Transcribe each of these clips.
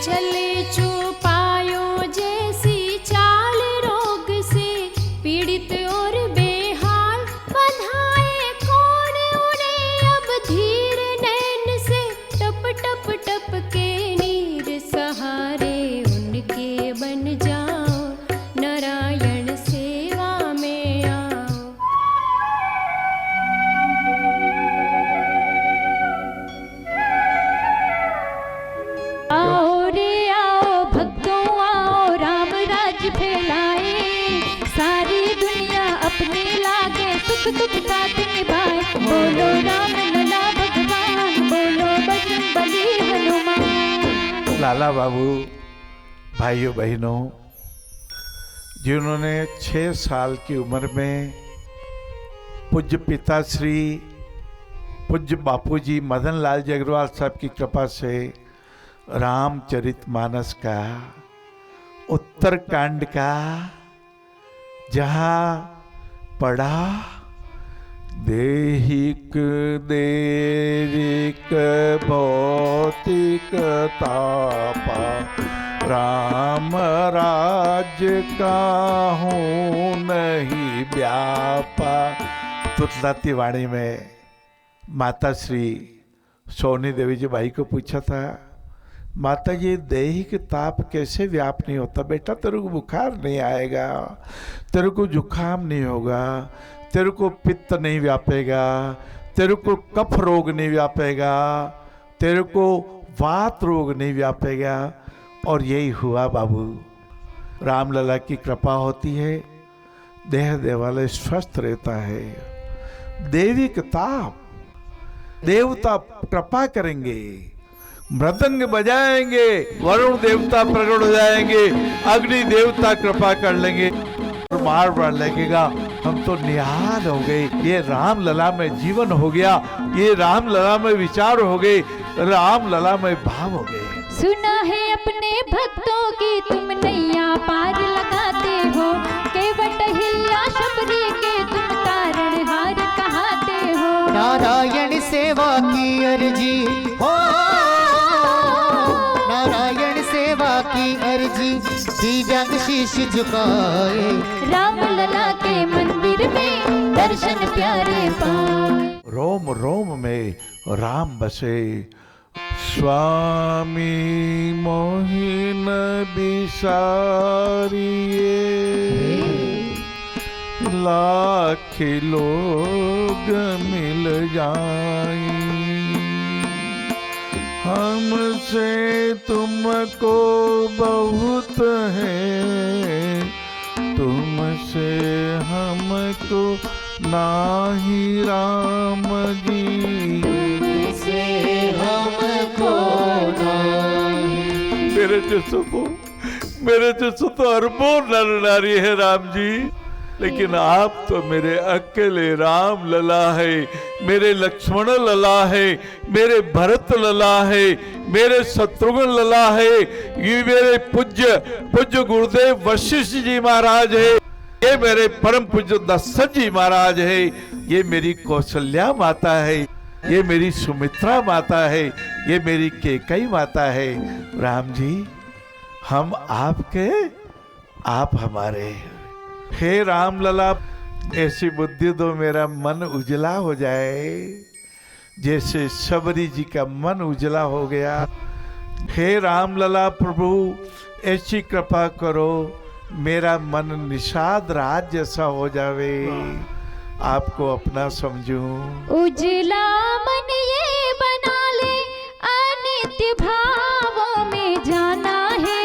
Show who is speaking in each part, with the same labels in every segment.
Speaker 1: चले चौपायों जैसी चाल, रोग से पीड़ित और बेहाल, बंधाए कौन उन्हें अब धीर, नैन से टप टप टप के नीर, सहारे उनके बन जाओ, नारायण सेवा में आओ। आओ रे आओ भक्तों आओ, राम राज्य फैलाए, सारी दुनिया अपने लागे, सुख दुख साथ निभाए। बोलो राम लला भगवान, बोलो बजरंगबली हनुमान।
Speaker 2: लाला बाबू, भाइयों बहनों, जिन्होंने 6 साल की उम्र में पूज्य पिताश्री पूज्य बापूजी मदन लाल जी अग्रवाल साहब की कृपा से रामचरितमानस का उत्तरकांड का जहाँ पढ़ा, देहिक देरिक भौतिक तापा, राम राज्य काहूँ नहीं व्यापा। तुतलाती वाणी में माता श्री सोनी देवी जी भाई को पूछा था, माता ये दैहिक ताप कैसे व्याप नहीं होता? बेटा तेरे को बुखार नहीं आएगा, तेरे को जुखाम नहीं होगा, तेरे को पित्त नहीं व्यापेगा, तेरे को कफ रोग नहीं व्यापेगा, तेरे को वात रोग नहीं व्यापेगा। और यही हुआ बाबू, रामलला की कृपा होती है, देह देवालय स्वस्थ रहता है। दैविक ताप, देवता कृपा करेंगे, मृदंग बजाएंगे, वरुण देवता प्रकट हो जाएंगे, अग्नि देवता कृपा कर लेंगे, मार बढ़ लगेगा। हम तो निहाल हो गए, ये राम लला में जीवन हो गया, ये राम लला में विचार हो गए, राम लला में भाव हो गए।
Speaker 1: सुना है अपने भक्तों की तुम नैया पार लगाते हो, केवट हिल्या शबरी के तुम तारणहार कहाते हो।
Speaker 3: नारायण सेवा की अर्जी हो, नारायण सेवा की अर्जी, दिव्यांग शीश झुकाए,
Speaker 1: राम लला के मंदिर में दर्शन प्यारे पाए।
Speaker 2: रोम रोम में राम बसे, स्वामी मोहिन बिसारिए, लाख लोग मिल जाए, हमसे तुमको बहुत है, तुमसे हमको नाही राम जी,
Speaker 3: से हमको नहीं।
Speaker 2: मेरे जैसे तो अरबों नर नारी है राम जी, लेकिन आप तो मेरे अकेले राम लला है, मेरे लक्ष्मण लला है, मेरे भरत लला है, मेरे शत्रुघ्न लला है, ये मेरे पूज्य गुरुदेव वशिष्ठ जी महाराज है, ये मेरे परम पूज्य दशरथ जी महाराज है, ये मेरी कौशल्या माता है, ये मेरी सुमित्रा माता है, ये मेरी केकई माता है। राम जी, हम आपके, आप हमारे। हे राम लला, ऐसी बुद्धि दो मेरा मन उजला हो जाए, जैसे शबरी जी का मन उजला हो गया। हे राम लला प्रभु, ऐसी कृपा करो, मेरा मन निषाद राज जैसा हो जावे, आपको अपना समझूं।
Speaker 1: उजला मन ये बना ले, अनित्य भावों में जाना है,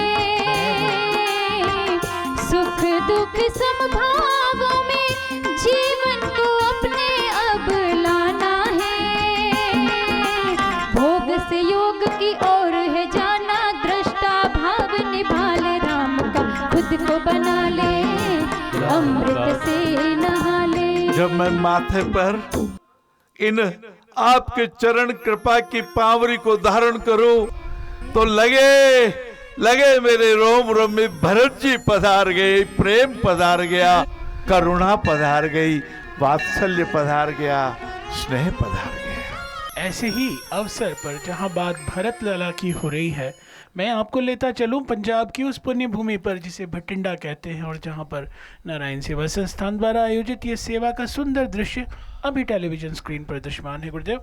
Speaker 1: सुख दुख समभावों में जीवन को अपने अब लाना है, भोग से योग की ओर है जाना, दृष्टा भाव निभा ले, राम का खुद को बना ले, अमृत से नहा ले।
Speaker 2: जब मैं माथे पर इन आपके चरण कृपा की पावरी को धारण करूं, तो लगे मेरे रोम रोम में भरत जी पधार गए, प्रेम पधार गया, करुणा पधार गई, वात्सल्य पधार गया, स्नेह पधार गया।
Speaker 4: ऐसे ही अवसर पर जहां बात भरत लला की हो रही है, मैं आपको लेता चलूं पंजाब की उस पुण्य भूमि पर जिसे भटिंडा कहते हैं और जहां पर नारायण सेवा संस्थान द्वारा आयोजित ये सेवा का सुंदर दृश्य अभी टेलीविजन स्क्रीन पर दृश्यमान है। गुरुदेव,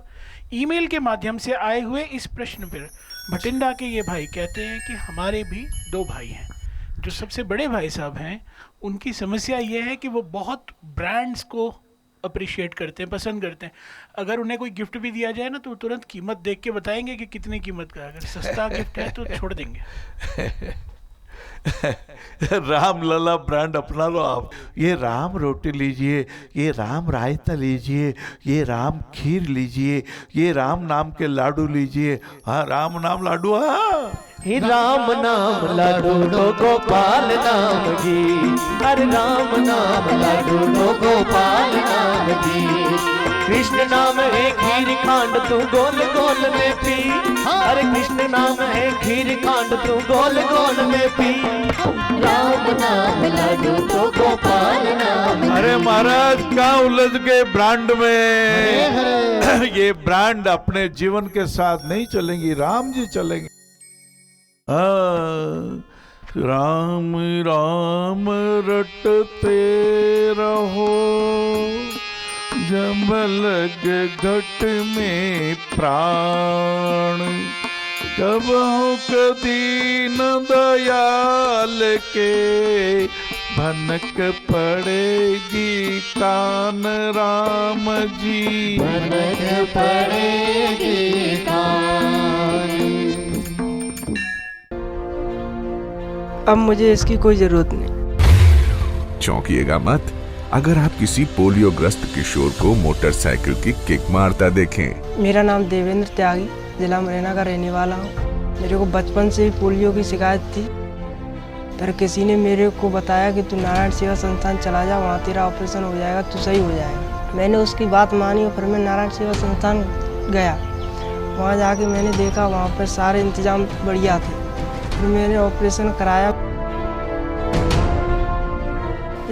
Speaker 4: ईमेल के माध्यम से आए हुए इस प्रश्न पर भटिंडा के ये भाई कहते हैं कि हमारे भी 2 भाई हैं। जो सबसे बड़े भाई साहब हैं, उनकी समस्या ये है कि वो बहुत ब्रांड्स को अप्रिशिएट करते हैं, पसंद करते हैं। अगर उन्हें कोई गिफ्ट भी दिया जाए ना तो तुरंत कीमत देख के बताएंगे कि कितनी कीमत का है। अगर सस्ता गिफ्ट है तो छोड़ देंगे।
Speaker 2: राम लला ब्रांड अपना लो आप। ये राम रोटी लीजिए, ये राम रायता लीजिए, ये राम खीर लीजिए, ये राम नाम के लाडू लीजिए। हाँ, राम नाम लाडू। हाँ,
Speaker 3: हे राम नाम लाडू लो गोपाल नाम जी, हरे राम नाम लाडू लो गोपाल नाम जी। कृष्ण नाम है खीर खांड तू गोल गोल में पी, हरे कृष्ण नाम है खीर खांड तू गोल गोल में पी। राम नाम लाडू तो गोपाल नाम।
Speaker 2: अरे महाराज क्या उलझ गए ब्रांड में। ये ब्रांड अपने जीवन के साथ नहीं चलेंगी, राम जी चलेंगे। राम राम रटते रहो, जब लग घट में प्राण, कब हो दीन दयाल के, भनक पड़ेगी कान राम जी,
Speaker 3: भनक पड़ेगी कान।
Speaker 5: अब मुझे इसकी कोई जरूरत नहीं।
Speaker 6: चौंकिएगा मत अगर आप किसी पोलियोग्रस्त किशोर को मोटरसाइकिल की किक मारता देखें।
Speaker 5: मेरा नाम देवेंद्र त्यागी, जिला मुरैना का रहने वाला हूँ। मेरे को बचपन से ही पोलियो की शिकायत थी। फिर किसी ने मेरे को बताया कि तू नारायण सेवा संस्थान चला जा, वहाँ तेरा ऑपरेशन हो जाएगा, तू सही हो जाएगा। मैंने उसकी बात मानी और फिर मैं नारायण सेवा संस्थान गया। वहाँ जाके मैंने देखा वहाँ पर सारे इंतजाम बढ़िया थे। फिर मैंने ऑपरेशन कराया।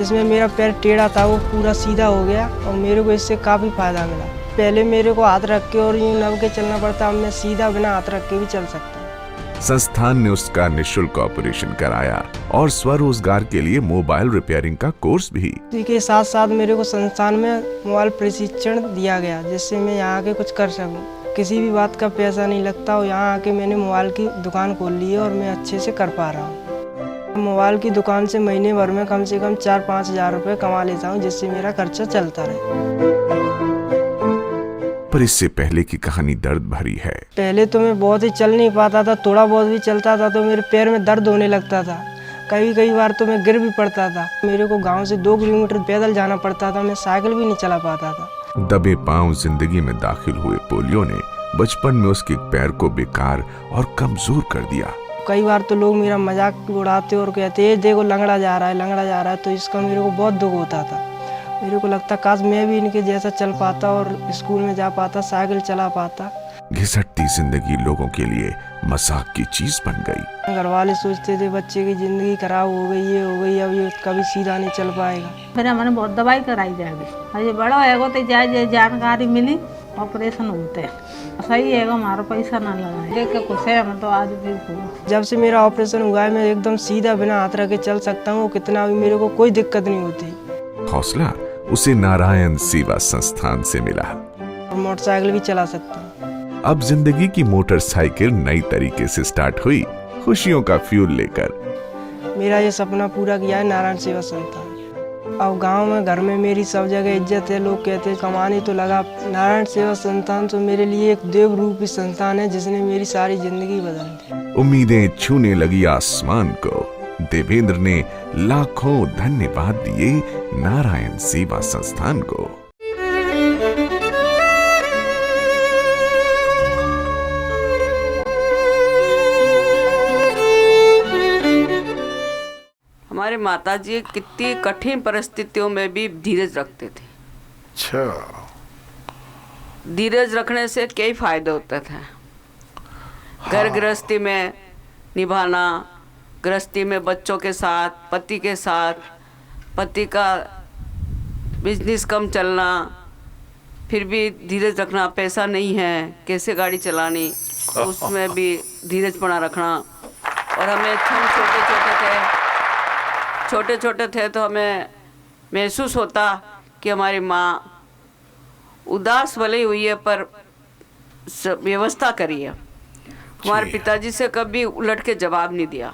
Speaker 5: इसमें मेरा पैर टेढ़ा था वो पूरा सीधा हो गया और मेरे को इससे काफ़ी फायदा मिला। पहले मेरे को हाथ रख के और यूँ नब के चलना पड़ता, अब मैं सीधा बिना हाथ रख के भी चल सकता हूँ।
Speaker 6: संस्थान ने उसका निःशुल्क ऑपरेशन कराया और स्वरोजगार के लिए मोबाइल रिपेयरिंग का कोर्स भी।
Speaker 5: इसी के साथ साथ मेरे को संस्थान में मोबाइल प्रशिक्षण दिया गया, जिससे मैं यहाँ आके कुछ कर सकूँ। किसी भी बात का पैसा नहीं लगता और यहाँ आके मैंने मोबाइल की दुकान खोल ली है और मैं अच्छे से कर पा रहा हूँ। मोबाइल की दुकान से महीने भर में कम से कम 4-5 हज़ार रुपये कमा लेता हूँ, जिससे मेरा खर्चा चलता रहे।
Speaker 6: पर इससे पहले की कहानी दर्द भरी है।
Speaker 5: पहले तो मैं बहुत ही चल नहीं पाता था, थोड़ा बहुत भी चलता था तो मेरे पैर में दर्द होने लगता था। कई बार तो मैं गिर भी पड़ता था। मेरे को गांव से 2 किलोमीटर पैदल जाना पड़ता था, मैं साइकिल भी नहीं चला पाता था।
Speaker 6: दबे पांव जिंदगी में दाखिल हुए पोलियो ने बचपन में उसके पैर को बेकार और कमजोर कर दिया।
Speaker 5: कई बार तो लोग मेरा मजाक उड़ाते और कहते हैं देखो लंगड़ा जा रहा है, तो इसका मेरे को बहुत दुख होता था। मेरे को लगता काश मैं भी इनके जैसा चल पाता और स्कूल में जा पाता, साइकिल चला पाता।
Speaker 6: घिसटती जिंदगी लोगों के लिए मजाक की चीज बन गई।
Speaker 5: घर वाले सोचते थे बच्चे की जिंदगी खराब हो गई, ये हो गई, अब ये कभी सीधा नहीं चल पाएगा।
Speaker 7: फिर हमने बहुत दवाई कराई जाएगी, अरे बड़ा होएगा तो जाए जानकारी मिली, ऑपरेशन होते सही है, हमारा पैसा ना लगा देख के खुश है हम तो आज भी।
Speaker 5: जब से मेरा ऑपरेशन हुआ है मैं एकदम सीधा बिना हाथ रखे चल सकता हूँ, कितना भी मेरे को कोई दिक्कत नहीं होती।
Speaker 6: हौसला उसे नारायण सेवा संस्थान से मिला।
Speaker 5: मोटरसाइकिल भी चला सकता हूँ।
Speaker 6: अब जिंदगी की मोटरसाइकिल नई तरीके से स्टार्ट हुई, खुशियों का फ्यूल लेकर।
Speaker 5: मेरा ये सपना पूरा किया है नारायण सेवा संस्थान। अब गांव में घर में मेरी सब जगह इज्जत है, लोग कहते हैं कमाने तो लगा। नारायण सेवा संस्थान तो मेरे लिए एक देव रूपी संस्थान है, जिसने मेरी सारी जिंदगी बदल दी।
Speaker 6: उम्मीदें छूने लगी आसमान को। देवेंद्र ने लाखों धन्यवाद दिए नारायण सेवा संस्थान को।
Speaker 8: हमारे माताजी कितनी कठिन परिस्थितियों में भी धीरज रखते थे।
Speaker 2: अच्छा,
Speaker 8: धीरज रखने से कई फायदे होते थे। घर गृहस्थी में निभाना, गृहस्थी में बच्चों के साथ, पति के साथ, पति का बिजनेस कम चलना, फिर भी धीरज रखना, पैसा नहीं है कैसे गाड़ी चलानी, उसमें भी धीरज पना रखना। और हमें हम छोटे छोटे थे तो हमें महसूस होता कि हमारी माँ उदास भले ही हुई है पर व्यवस्था करी है। हमारे पिताजी से कभी उलट के जवाब नहीं दिया,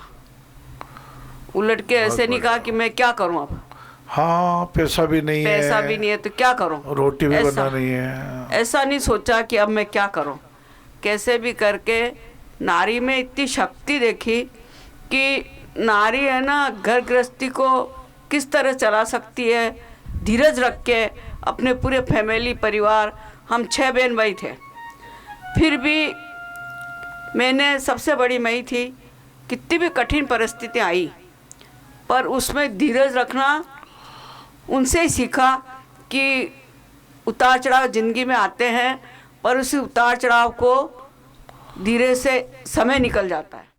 Speaker 8: उलट के ऐसे नहीं कहा कि मैं क्या करूं अब।
Speaker 2: हाँ, पैसा भी नहीं है
Speaker 8: तो क्या करूं,
Speaker 2: रोटी भी बना नहीं है,
Speaker 8: ऐसा नहीं सोचा कि अब मैं क्या करूं। कैसे भी करके नारी में इतनी शक्ति देखी कि नारी है ना घर गृहस्थी को किस तरह चला सकती है, धीरज रख के अपने पूरे फैमिली परिवार, हम 6 बहन भाई थे, फिर भी मैंने सबसे बड़ी मैं ही थी। कितनी भी कठिन परिस्थिति आई पर उसमें धीरज रखना उनसे ही सीखा कि उतार चढ़ाव ज़िंदगी में आते हैं पर उसी उतार चढ़ाव को धीरे से समय निकल जाता है।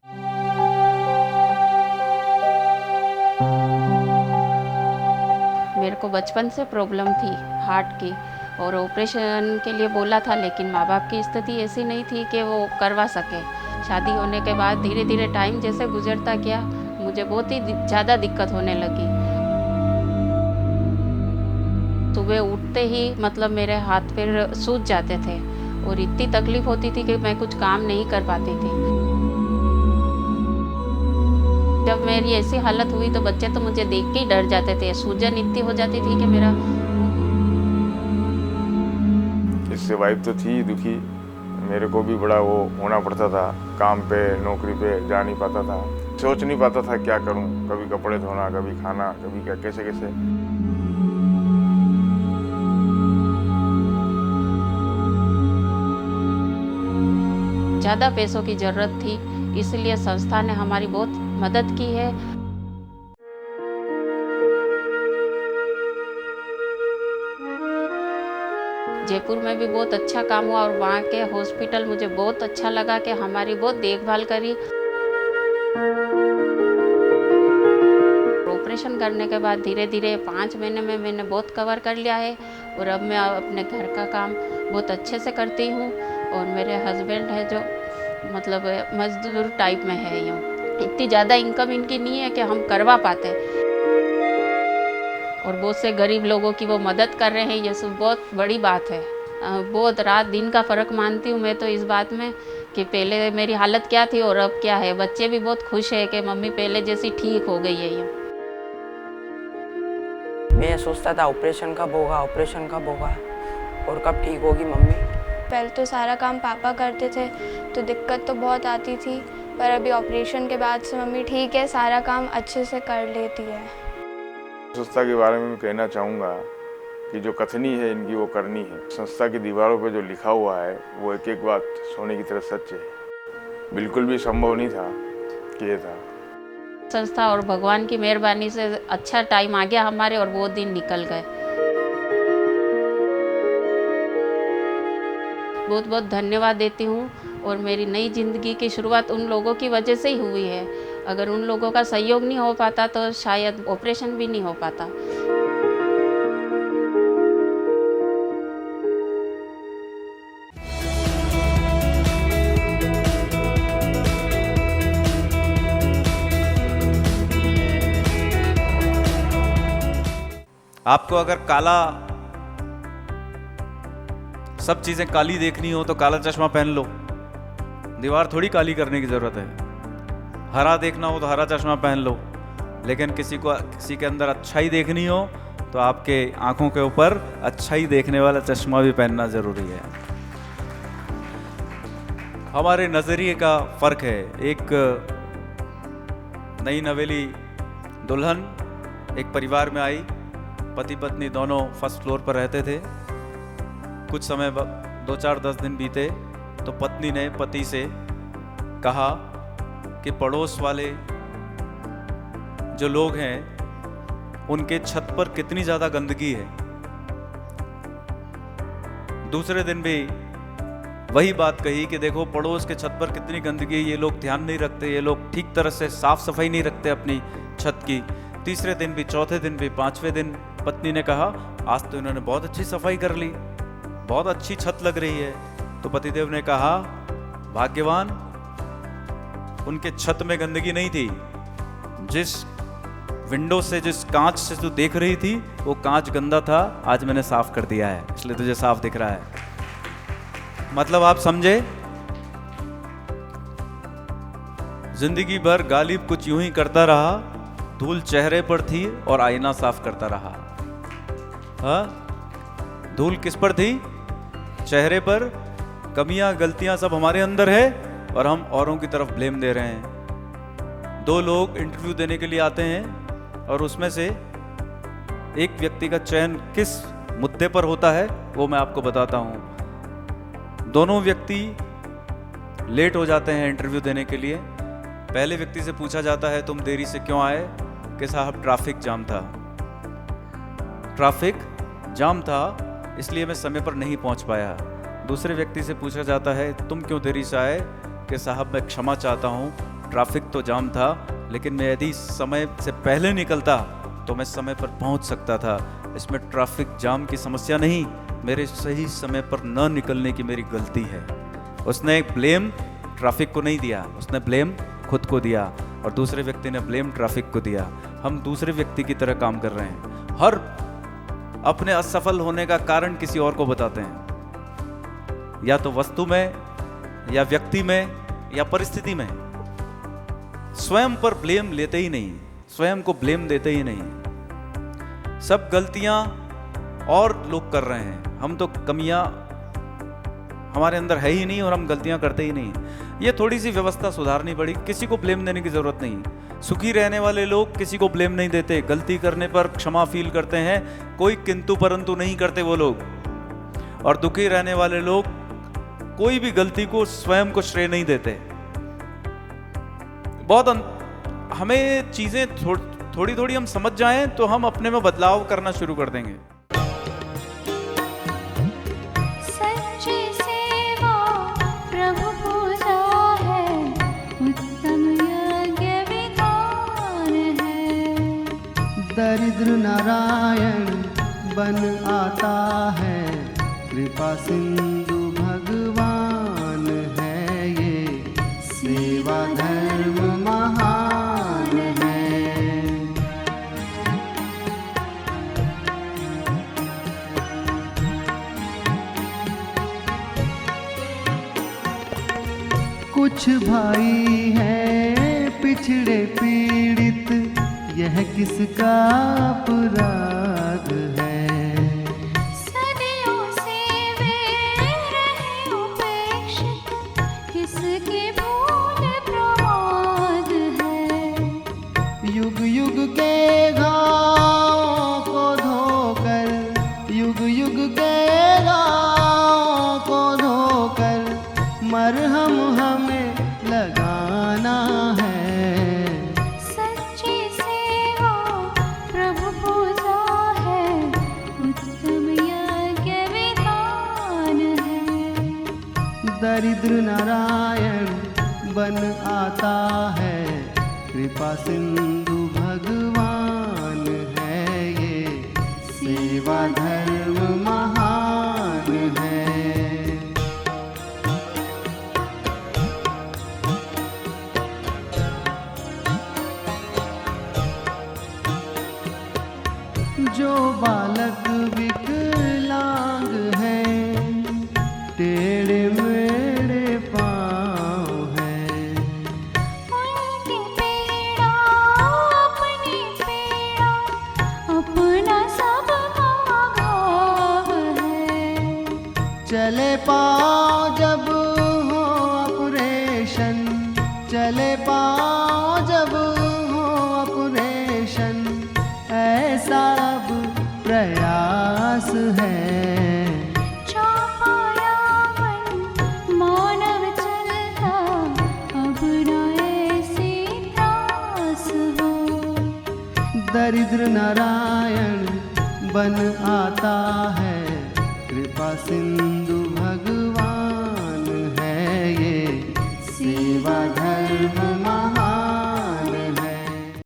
Speaker 9: मेरे को बचपन से प्रॉब्लम थी हार्ट की और ऑपरेशन के लिए बोला था, लेकिन माँ बाप की स्थिति ऐसी नहीं थी कि वो करवा सके। शादी होने के बाद धीरे धीरे टाइम जैसे गुजरता गया मुझे बहुत ही ज़्यादा दिक्कत होने लगी। सुबह उठते ही मतलब मेरे हाथ पैर सूज जाते थे और इतनी तकलीफ होती थी कि मैं कुछ काम नहीं कर पाती थी। जब मेरी ऐसी हालत हुई तो बच्चे तो मुझे देख के ही डर जाते थे, सूजन इतनी हो जाती थी कि मेरा।
Speaker 10: इससे वाइफ तो थी दुखी, मेरे को भी बड़ा वो होना पड़ता था, काम पे नौकरी पे जा नहीं पाता था, सोच नहीं पाता था क्या करूं, कभी कपड़े धोना, कभी खाना, कभी क्या, कैसे कैसे।
Speaker 9: ज़्यादा पैसों की ज़रूरत थी, इसलिए संस्था ने हमारी बहुत मदद की है। जयपुर में भी बहुत अच्छा काम हुआ और वहाँ के हॉस्पिटल मुझे बहुत अच्छा लगा कि हमारी बहुत देखभाल करी। ऑपरेशन करने के बाद धीरे धीरे 5 महीने में मैंने बहुत कवर कर लिया है और अब मैं अपने घर का काम बहुत अच्छे से करती हूँ। और मेरे हस्बैंड है जो मतलब मजदूर टाइप में है, यूँ इतनी ज़्यादा इनकम इनकी नहीं है कि हम करवा पाते, और बहुत से गरीब लोगों की वो मदद कर रहे हैं, ये सब बहुत बड़ी बात है। बहुत रात दिन का फ़र्क मानती हूँ मैं तो इस बात में कि पहले मेरी हालत क्या थी और अब क्या है। बच्चे भी बहुत खुश है कि मम्मी पहले जैसी ठीक हो गई है। ये
Speaker 5: मैं सोचता था ऑपरेशन कब होगा और कब ठीक होगी मम्मी।
Speaker 11: पहले तो सारा काम पापा करते थे तो दिक्कत तो बहुत आती थी, पर अभी ऑपरेशन के बाद से मम्मी ठीक है, सारा काम अच्छे से कर लेती है।
Speaker 10: संस्था के बारे में मैं कहना चाहूँगा कि जो कथनी है इनकी वो करनी है। संस्था की दीवारों पे जो लिखा हुआ है वो एक एक बात सोने की तरह सच है। बिल्कुल भी संभव नहीं था कि ये था।
Speaker 9: संस्था और भगवान की मेहरबानी से अच्छा टाइम आ गया हमारे और वो दिन निकल गए। बहुत बहुत धन्यवाद देती हूँ और मेरी नई ज़िंदगी की शुरुआत उन लोगों की वजह से ही हुई है। अगर उन लोगों का सहयोग नहीं हो पाता तो शायद ऑपरेशन भी नहीं हो पाता।
Speaker 12: आपको अगर काला सब चीजें काली देखनी हो तो काला चश्मा पहन लो, दीवार थोड़ी काली करने की जरूरत है। हरा देखना हो तो हरा चश्मा पहन लो, लेकिन किसी के अंदर अच्छाई देखनी हो तो आपके आंखों के ऊपर अच्छाई देखने वाला चश्मा भी पहनना जरूरी है। हमारे नजरिए का फर्क है। एक नई नवेली दुल्हन एक परिवार में आई, पति पत्नी दोनों फर्स्ट फ्लोर पर रहते थे। कुछ समय 2-4-10 दिन बीते तो पत्नी ने पति से कहा कि पड़ोस वाले जो लोग हैं उनके छत पर कितनी ज़्यादा गंदगी है। दूसरे दिन भी वही बात कही कि देखो पड़ोस के छत पर कितनी गंदगी है, ये लोग ध्यान नहीं रखते, ये लोग ठीक तरह से साफ सफाई नहीं रखते अपनी छत की। तीसरे दिन भी, चौथे दिन भी, 5वें दिन पत्नी ने कहा आज तो इन्होंने बहुत अच्छी सफाई कर ली। बहुत अच्छी छत लग रही है। तो पतिदेव ने कहा, भाग्यवान, उनके छत में गंदगी नहीं थी। जिस विंडो से, जिस कांच से तू देख रही थी, वो कांच गंदा था, आज मैंने साफ कर दिया है, इसलिए तुझे साफ दिख रहा है। मतलब आप समझे, जिंदगी भर गालिब कुछ यूं ही करता रहा, धूल चेहरे पर थी और आईना साफ करता रहा। हाँ, धूल किस पर थी? चेहरे पर। कमियां गलतियां सब हमारे अंदर है और हम औरों की तरफ ब्लेम दे रहे हैं। 2 लोग इंटरव्यू देने के लिए आते हैं और उसमें से एक व्यक्ति का चयन किस मुद्दे पर होता है वो मैं आपको बताता हूं। दोनों व्यक्ति लेट हो जाते हैं इंटरव्यू देने के लिए। पहले व्यक्ति से पूछा जाता है, तुम देरी से क्यों आए? कि साहब ट्रैफिक जाम था। ट्रैफिक जाम था इसलिए मैं समय पर नहीं पहुंच पाया। दूसरे व्यक्ति से पूछा जाता है, तुम क्यों देरी से आए? कि साहब मैं क्षमा चाहता हूं, ट्रैफिक तो जाम था, लेकिन मैं यदि समय से पहले निकलता तो मैं समय पर पहुंच सकता था। इसमें ट्रैफिक जाम की समस्या नहीं, मेरे सही समय पर न निकलने की मेरी गलती है। उसने ब्लेम ट्रैफिक को नहीं दिया, उसने ब्लेम खुद को दिया और दूसरे व्यक्ति ने ब्लेम ट्रैफिक को दिया। हम दूसरे व्यक्ति की तरह काम कर रहे हैं। हर अपने असफल होने का कारण किसी और को बताते हैं, या तो वस्तु में, या व्यक्ति में, या परिस्थिति में। स्वयं पर ब्लेम लेते ही नहीं, स्वयं को ब्लेम देते ही नहीं। सब गलतियां और लोग कर रहे हैं, हम तो कमियां हमारे अंदर है ही नहीं और हम गलतियां करते ही नहीं। ये थोड़ी सी व्यवस्था सुधारनी पड़ी। किसी को ब्लेम देने की जरूरत नहीं। सुखी रहने वाले लोग किसी को ब्लेम नहीं देते, गलती करने पर क्षमा फील करते हैं, कोई किंतु परंतु नहीं करते वो लोग। और दुखी रहने वाले लोग कोई भी गलती को स्वयं को श्रेय नहीं देते। हमें चीजें थोड़ी थोड़ी हम समझ जाएं तो हम अपने में बदलाव करना शुरू कर देंगे।
Speaker 13: दरिद्र नारायण बन आता है, कृपा सिंधु भगवान है ये, सेवा धर्म महान है। कुछ भाई है पिछड़े पीड़ित, यह किसका अपराध है?
Speaker 1: सदियों से वे रहे उपेक्षित, किसकी भूल प्रमाद है?
Speaker 13: युग युग के घावों को धोकर, युग युग के घावों को धोकर, मरहम हमें लगाना है। दरिद्र नारायण बन आता है, कृपा सिंधु भगवान है ये, सेवा धर्म महान है। जो बालक विकलांग है, टेढ़े मेढ़े पाँव है,
Speaker 1: उनकी पीड़ा अपनी पीड़ा, अपना सब भाव है।
Speaker 13: चले पाँव जब हो ऑपरेशन, चले पाँव जब हो ऑपरेशन, ऐसा अब प्रयास है। दरिद्र नारायण बन आता है, कृपा सिंधु भगवान है ये, सेवा धर्म